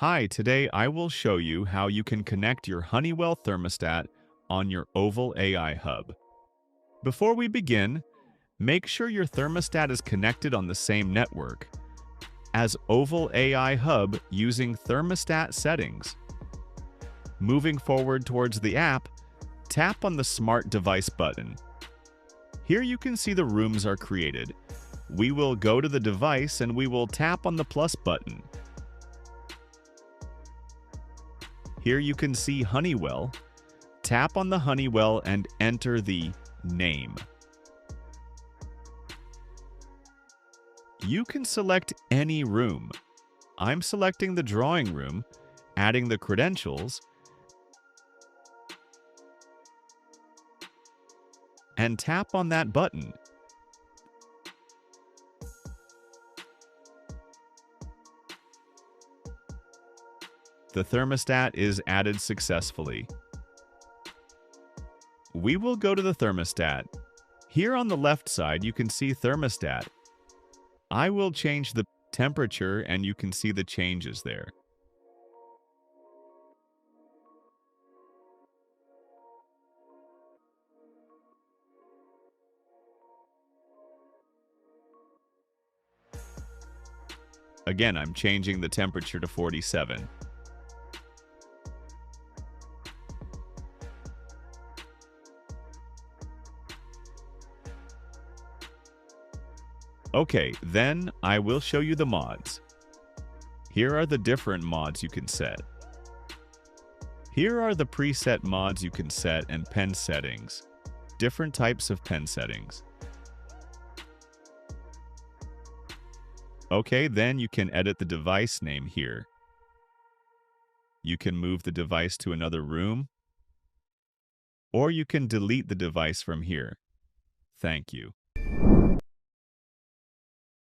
Hi, today I will show you how you can connect your Honeywell thermostat on your Oval AI hub. Before we begin, make sure your thermostat is connected on the same network as Oval AI hub using thermostat settings. Moving forward towards the app, tap on the Smart Device button. Here you can see the rooms are created. We will go to the device and we will tap on the plus button. Here you can see Honeywell. Tap on the Honeywell and enter the name. You can select any room. I'm selecting the drawing room, adding the credentials, and tap on that button. The thermostat is added successfully. We will go to the thermostat. Here on the left side, you can see thermostat. I will change the temperature and you can see the changes there. Again, I'm changing the temperature to 47. Okay, then I will show you the mods. Here are the different mods you can set. Here are the preset mods you can set and pen settings. Different types of pen settings. Okay, then you can edit the device name here. You can move the device to another room, or you can delete the device from here. Thank you.